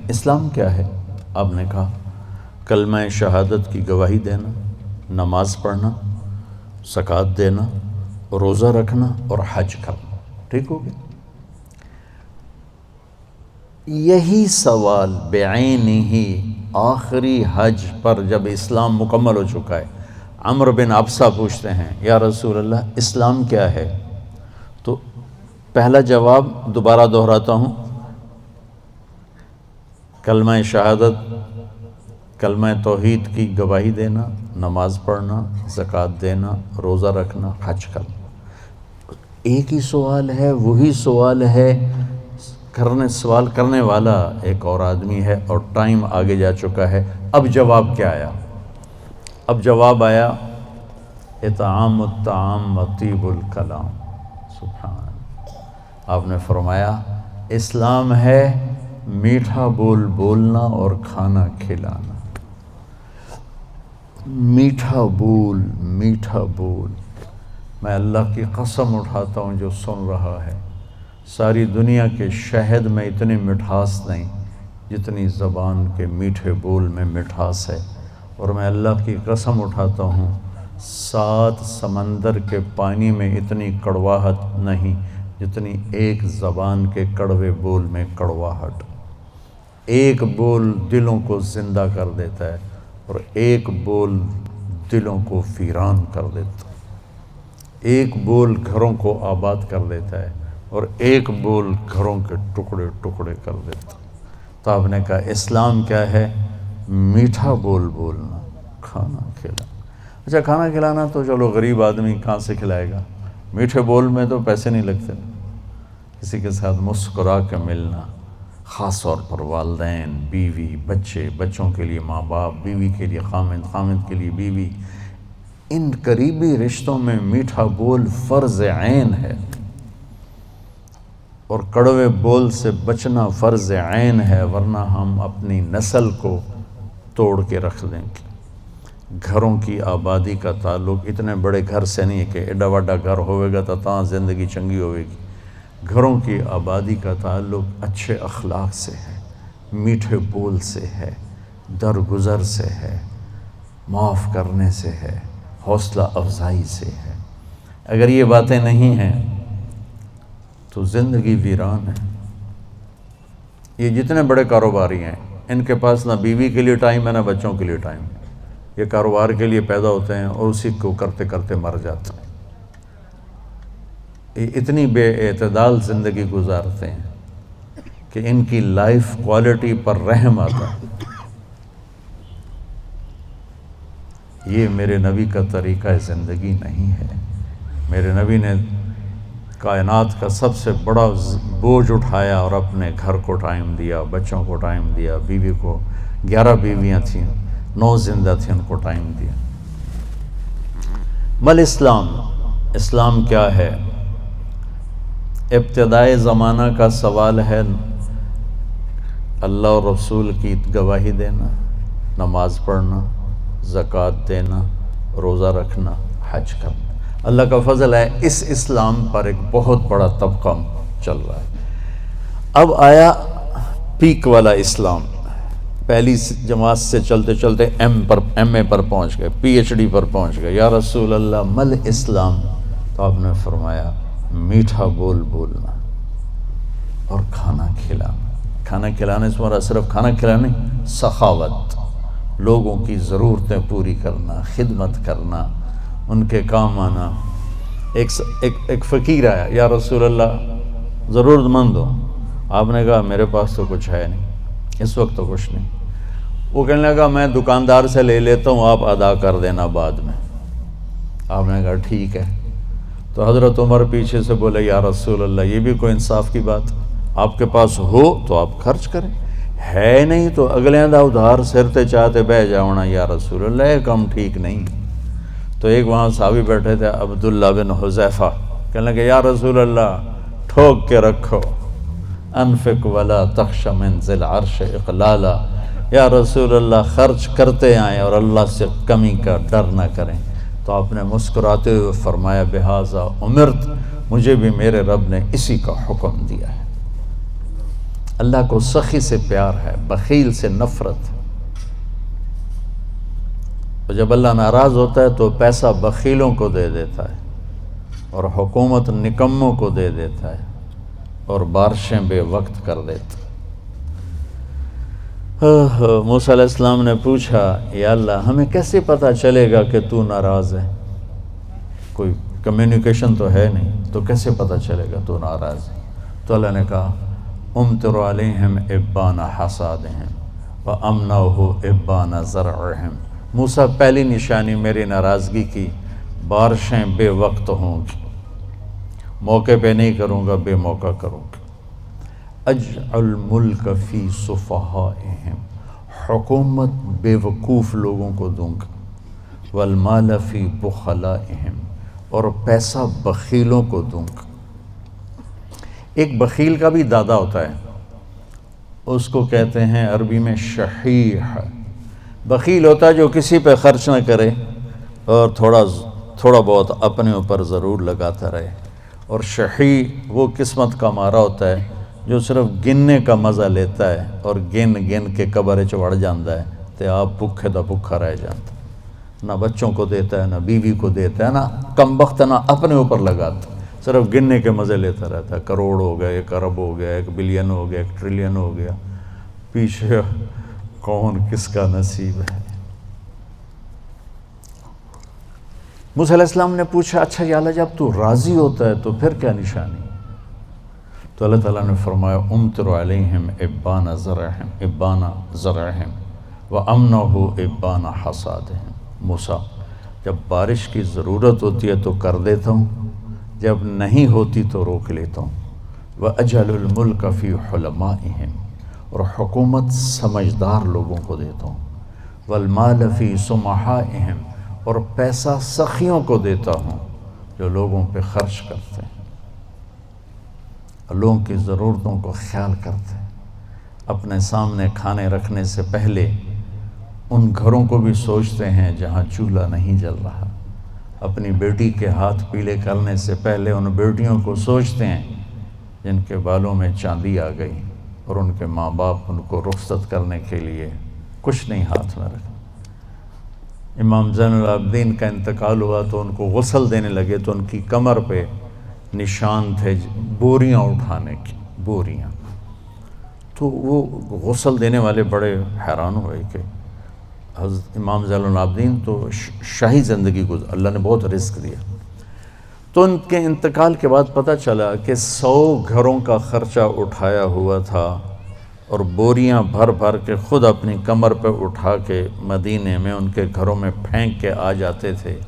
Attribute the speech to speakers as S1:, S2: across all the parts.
S1: اسلام کیا ہے؟ آپ نے کہا کلمہ شہادت کی گواہی دینا، نماز پڑھنا، زکوٰۃ دینا، روزہ رکھنا اور حج کرنا۔ ٹھیک ہو گیا؟ یہی سوال بعینہ ہی آخری حج پر جب اسلام مکمل ہو چکا ہے، عمرو بن ابسہ پوچھتے ہیں یا رسول اللہ اسلام کیا ہے؟ تو پہلا جواب دوبارہ دہراتا ہوں، کلمہ شہادت، کلمہ توحید کی گواہی دینا، نماز پڑھنا، زکوٰۃ دینا، روزہ رکھنا، حج کرنا۔ ایک ہی سوال ہے، وہی سوال ہے، سوال کرنے والا ایک اور آدمی ہے اور ٹائم آگے جا چکا ہے۔ اب جواب کیا آیا؟ اب جواب آیا اطعام الطعام و طیب الکلام۔ سبحان اللہ۔ آپ نے فرمایا اسلام ہے میٹھا بول بولنا اور کھانا کھلانا۔ میٹھا بول، میٹھا بول۔ میں اللہ کی قسم اٹھاتا ہوں جو سن رہا ہے، ساری دنیا کے شہد میں اتنی مٹھاس نہیں جتنی زبان کے میٹھے بول میں مٹھاس ہے، اور میں اللہ کی قسم اٹھاتا ہوں 7 سمندر کے پانی میں اتنی کڑواہٹ نہیں جتنی ایک زبان کے کڑوے بول میں کڑواہٹ۔ ایک بول دلوں کو زندہ کر دیتا ہے اور ایک بول دلوں کو ویران کر دیتا ہے۔ ایک بول گھروں کو آباد کر دیتا ہے اور ایک بول گھروں کے ٹکڑے ٹکڑے کر دیتا ہے۔ تو آپ نے کہا اسلام کیا ہے؟ میٹھا بول بولنا، کھانا کھلانا۔ اچھا کھانا کھلانا تو چلو غریب آدمی کہاں سے کھلائے گا؟ میٹھے بول میں تو پیسے نہیں لگتے۔ کسی کے ساتھ مسکرا کے ملنا، خاص طور پر والدین، بیوی، بچے، بچوں کے لیے ماں باپ، بیوی کے لیے خامند، خامند کے لیے بیوی، ان قریبی رشتوں میں میٹھا بول فرض عین ہے، اور کڑوے بول سے بچنا فرض عین ہے، ورنہ ہم اپنی نسل کو توڑ کے رکھ دیں گے۔ گھروں کی آبادی کا تعلق اتنے بڑے گھر سے نہیں ہے کہ ایڈا وڈا گھر ہوئے گا تو تاں زندگی چنگی ہوئے گی۔ گھروں کی آبادی کا تعلق اچھے اخلاق سے ہے، میٹھے بول سے ہے، درگزر سے ہے، معاف کرنے سے ہے، حوصلہ افزائی سے ہے۔ اگر یہ باتیں نہیں ہیں تو زندگی ویران ہے۔ یہ جتنے بڑے کاروباری ہیں ان کے پاس نہ بیوی کے لیے ٹائم ہے نہ بچوں کے لیے ٹائم ہے۔ یہ کاروبار کے لیے پیدا ہوتے ہیں اور اسی کو کرتے کرتے مر جاتے ہیں۔ یہ اتنی بے اعتدال زندگی گزارتے ہیں کہ ان کی لائف کوالٹی پر رحم آتا ہے۔ یہ میرے نبی کا طریقہ زندگی نہیں ہے۔ میرے نبی نے کائنات کا سب سے بڑا بوجھ اٹھایا اور اپنے گھر کو ٹائم دیا، بچوں کو ٹائم دیا، بیوی کو 11 بیویاں تھیں، 9 زندہ تھیں، ان کو ٹائم دیا۔ مل اسلام، اسلام کیا ہے؟ ابتدائے زمانہ کا سوال ہے اللہ اور رسول کی گواہی دینا، نماز پڑھنا، زکوٰۃ دینا، روزہ رکھنا، حج کرنا۔ اللہ کا فضل ہے اس اسلام پر ایک بہت بڑا طبقہ چل رہا ہے۔ اب آیا پیک والا اسلام، پہلی جماعت سے چلتے چلتے ایم اے پر پہنچ گئے، پی ایچ ڈی پر پہنچ گئے۔ یا رسول اللہ مل اسلام؟ تو آپ نے فرمایا میٹھا بول بولنا اور کھانا کھلانا۔ کھانا کھلانے سے مراد صرف کھانا کھلانا نہیں، سخاوت، لوگوں کی ضرورتیں پوری کرنا، خدمت کرنا، ان کے کام آنا۔ ایک فقیر آیا، یا رسول اللہ ضرورت مند ہو۔ آپ نے کہا میرے پاس تو کچھ ہے نہیں، اس وقت تو کچھ نہیں۔ وہ کہنے لگا میں دکاندار سے لے لیتا ہوں، آپ ادا کر دینا بعد میں۔ آپ نے کہا ٹھیک ہے۔ تو حضرت عمر پیچھے سے بولے یا رسول اللہ یہ بھی کوئی انصاف کی بات؟ آپ کے پاس ہو تو آپ خرچ کریں، ہے نہیں تو اگلے دا ادھار سرتے چاہتے بہ جاؤنا یا رسول اللہ، یہ کام ٹھیک نہیں۔ تو ایک وہاں صحابی بیٹھے تھے عبداللہ بن حذیفہ، کہنے لگے یا رسول اللہ ٹھوک کے رکھو، انفق ولا تخش من ذی العرش اقلالا، یا رسول اللہ خرچ کرتے آئیں اور اللہ سے کمی کا ڈر نہ کریں۔ تو آپ نے مسکراتے ہوئے فرمایا بہذا امرت، مجھے بھی میرے رب نے اسی کا حکم دیا ہے۔ اللہ کو سخی سے پیار ہے، بخیل سے نفرت ہے۔ اور جب اللہ ناراض ہوتا ہے تو پیسہ بخیلوں کو دے دیتا ہے اور حکومت نکموں کو دے دیتا ہے اور بارشیں بے وقت کر دیتا ہے۔ موسیٰ علیہ السلام نے پوچھا، یا اللہ ہمیں کیسے پتہ چلے گا کہ تو ناراض ہے؟ کوئی کمیونیکیشن تو ہے نہیں، تو کیسے پتہ چلے گا تو ناراض ہے؟ تو اللہ نے کہا امطر علیہم ابان حصادہم وامنعہ ابان زرعہم۔ موسیٰ پہلی نشانی میری ناراضگی کی، بارشیں بے وقت ہوں گی، موقع پہ نہیں کروں گا، بے موقع کروں گا۔ اجعل ملک فی صفہائہم، حکومت بے وقوف لوگوں کو دوں گا، والمال فی بخلائہم، اور پیسہ بخیلوں کو دوں گا۔ ایک بخیل کا بھی دادا ہوتا ہے، اس کو کہتے ہیں عربی میں شحیح۔ بخیل ہوتا ہے جو کسی پہ خرچ نہ کرے اور تھوڑا بہت اپنے اوپر ضرور لگاتا رہے، اور شحیح وہ قسمت کا مارا ہوتا ہے جو صرف گننے کا مزہ لیتا ہے اور گن گن کے قبر چڑھ جاتا ہے تو آپ بھوکے دا بھوکا رہ جاتا ہے، نہ بچوں کو دیتا ہے، نہ بیوی کو دیتا ہے، نہ کم وقت نہ اپنے اوپر لگاتا ہے، صرف گننے کے مزے لیتا رہتا ہے۔ کروڑ ہو گیا، 1 ارب ہو گیا، 1 بلین ہو گیا، 1 ٹریلین ہو گیا، پیچھے کون کس کا نصیب ہے۔ موسیٰ علیہ السلام نے پوچھا، اچھا یا اللہ جب تو راضی ہوتا ہے تو پھر کیا نشانی؟ تو اللہ تعالیٰ نے فرمایا امطر علیہم ابان زرعہم وامنعہ ابان حصادہم۔ موسیٰ جب بارش کی ضرورت ہوتی ہے تو کر دیتا ہوں، جب نہیں ہوتی تو روک لیتا ہوں۔ وَأَجْعَلُ الْمُلْكَ فِي حُلَمَائِهِمْ، اور حکومت سمجھدار لوگوں کو دیتا ہوں۔ وَالْمَالَ فِي سُمَحَائِهِمْ، اور پیسہ سخیوں کو دیتا ہوں جو لوگوں پہ خرچ کرتے ہیں، لوگوں کی ضرورتوں کو خیال کرتے ہیں، اپنے سامنے کھانے رکھنے سے پہلے ان گھروں کو بھی سوچتے ہیں جہاں چولہا نہیں جل رہا، اپنی بیٹی کے ہاتھ پیلے کرنے سے پہلے ان بیٹیوں کو سوچتے ہیں جن کے بالوں میں چاندی آ گئی اور ان کے ماں باپ ان کو رخصت کرنے کے لیے کچھ نہیں ہاتھ میں رکھا۔ امام زین العابدین کا انتقال ہوا تو ان کو غسل دینے لگے تو ان کی کمر پہ نشان تھے بوریاں اٹھانے کی، بوریاں۔ تو وہ غسل دینے والے بڑے حیران ہوئے کہ حضرت امام زین العابدین تو شاہی زندگی گزار، اللہ نے بہت رزق دیا۔ تو ان کے انتقال کے بعد پتہ چلا کہ 100 گھروں کا خرچہ اٹھایا ہوا تھا اور بوریاں بھر بھر کے خود اپنی کمر پہ اٹھا کے مدینے میں ان کے گھروں میں پھینک کے آ جاتے تھے۔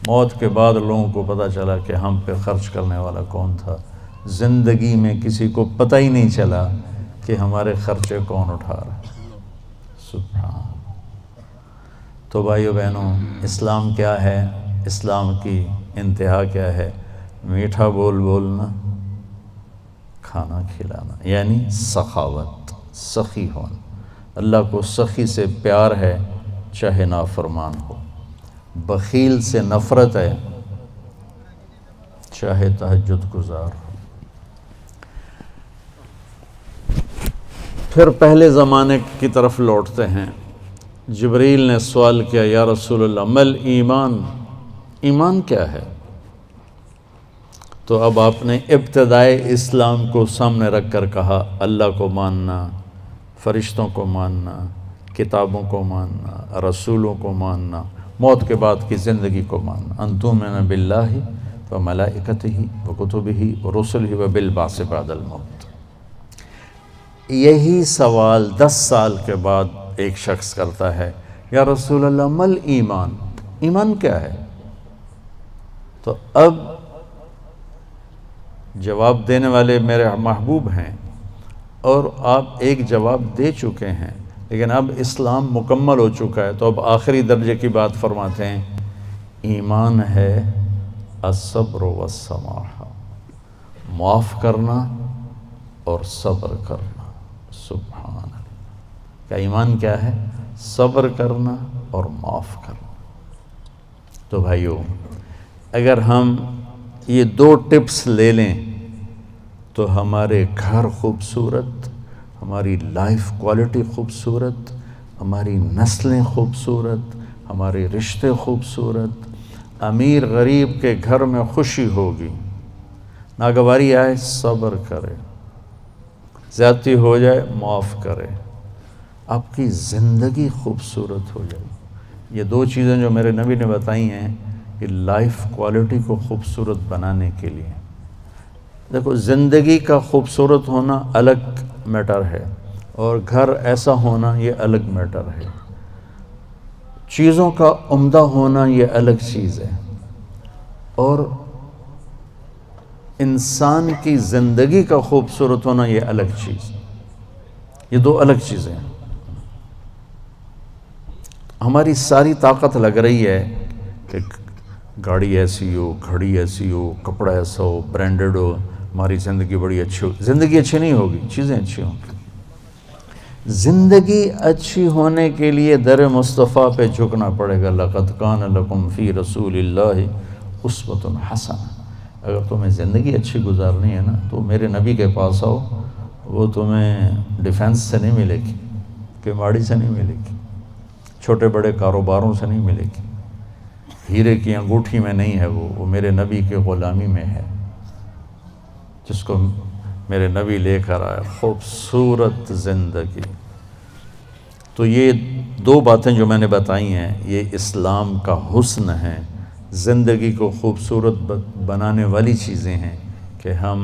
S1: موت کے بعد لوگوں کو پتہ چلا کہ ہم پہ خرچ کرنے والا کون تھا، زندگی میں کسی کو پتہ ہی نہیں چلا کہ ہمارے خرچے کون اٹھا رہا ہے۔ سبحان۔ تو بھائیو بہنوں، اسلام کیا ہے؟ اسلام کی انتہا کیا ہے؟ میٹھا بول بولنا، کھانا کھلانا، یعنی سخاوت، سخی ہونا۔ اللہ کو سخی سے پیار ہے چاہے نافرمان ہو، بخیل سے نفرت ہے چاہے تہجد گزار ہو۔ پھر پہلے زمانے کی طرف لوٹتے ہیں۔ جبریل نے سوال کیا، یا رسول اللہ مل ایمان، ایمان کیا ہے؟ تو اب آپ نے ابتدائے اسلام کو سامنے رکھ کر کہا، اللہ کو ماننا، فرشتوں کو ماننا، کتابوں کو ماننا، رسولوں کو ماننا، موت کے بعد کی زندگی کو ماننا، ان تؤمن باللہ وملائکتہ وکتبہ ورسلہ وبالبعث بعد الموت۔ یہی سوال 10 سال کے بعد ایک شخص کرتا ہے، یا رسول اللہ مل ایمان، ایمان کیا ہے؟ تو اب جواب دینے والے میرے محبوب ہیں اور آپ ایک جواب دے چکے ہیں، لیکن اب اسلام مکمل ہو چکا ہے، تو اب آخری درجے کی بات فرماتے ہیں، ایمان ہے الصبر والسماحہ، معاف کرنا اور صبر کرنا۔ سبحان اللہ۔ کیا ایمان کیا ہے؟ صبر کرنا اور معاف کرنا۔ تو بھائیو، اگر ہم یہ 2 ٹپس لے لیں تو ہمارے گھر خوبصورت، ہماری لائف کوالٹی خوبصورت، ہماری نسلیں خوبصورت، ہمارے رشتے خوبصورت، امیر غریب کے گھر میں خوشی ہوگی، ناگواری آئے صبر کرے، زیادتی ہو جائے معاف کرے، آپ کی زندگی خوبصورت ہو جائے۔ یہ دو چیزیں جو میرے نبی نے بتائی ہیں کہ لائف کوالٹی کو خوبصورت بنانے کے لیے۔ دیکھو، زندگی کا خوبصورت ہونا الگ میٹر ہے، اور گھر ایسا ہونا یہ الگ میٹر ہے۔ چیزوں کا عمدہ ہونا یہ الگ چیز ہے، اور انسان کی زندگی کا خوبصورت ہونا یہ الگ چیز، یہ دو الگ چیزیں ہیں۔ ہماری ساری طاقت لگ رہی ہے کہ گاڑی ایسی ہو، گھڑی ایسی ہو، کپڑا ایسا ہو، برانڈڈ ہو، ہماری زندگی بڑی اچھی ہو۔ زندگی اچھی نہیں ہوگی، چیزیں اچھی ہوں گی۔ زندگی اچھی ہونے کے لیے در مصطفیٰ پہ جھکنا پڑے گا۔ لَقَدْ كَانَ لَكُمْ فِي رَسُولِ اللَّهِ أُسْوَةٌ حَسَنَةٌ۔ اگر تمہیں زندگی اچھی گزارنی ہے نا تو میرے نبی کے پاس آؤ، وہ تمہیں ڈیفنس سے نہیں ملے گی، کماڑی سے نہیں ملے گی، چھوٹے بڑے کاروباروں سے نہیں ملے گی، ہیرے کی انگوٹھی میں نہیں ہے، وہ میرے نبی کے غلامی میں ہے، جس کو میرے نبی لے کر آیا، خوبصورت زندگی۔ تو یہ دو باتیں جو میں نے بتائی ہیں یہ اسلام کا حسن ہے، زندگی کو خوبصورت بنانے والی چیزیں ہیں کہ ہم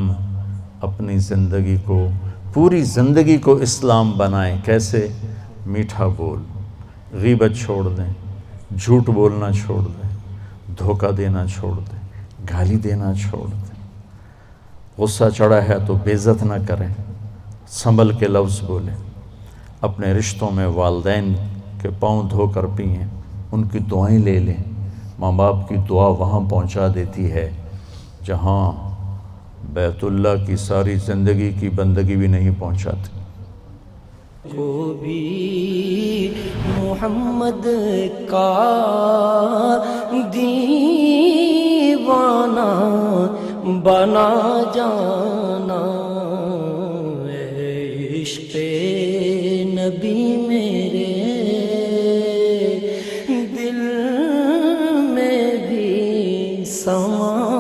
S1: اپنی زندگی کو، پوری زندگی کو اسلام بنائیں۔ کیسے؟ میٹھا بول، غیبت چھوڑ دیں، جھوٹ بولنا چھوڑ دیں، دھوکہ دینا چھوڑ دیں، گالی دینا چھوڑ دیں، غصہ چڑھا ہے تو بے عزت نہ کریں، سنبھل کے لفظ بولیں، اپنے رشتوں میں والدین کے پاؤں دھو کر پئیں، ان کی دعائیں لے لیں۔ ماں باپ کی دعا وہاں پہنچا دیتی ہے جہاں بیت اللہ کی ساری زندگی کی بندگی بھی نہیں پہنچاتی۔
S2: کو بھی محمد کا دیوانہ بنا جانا، عشق نبی میرے دل میں بھی سما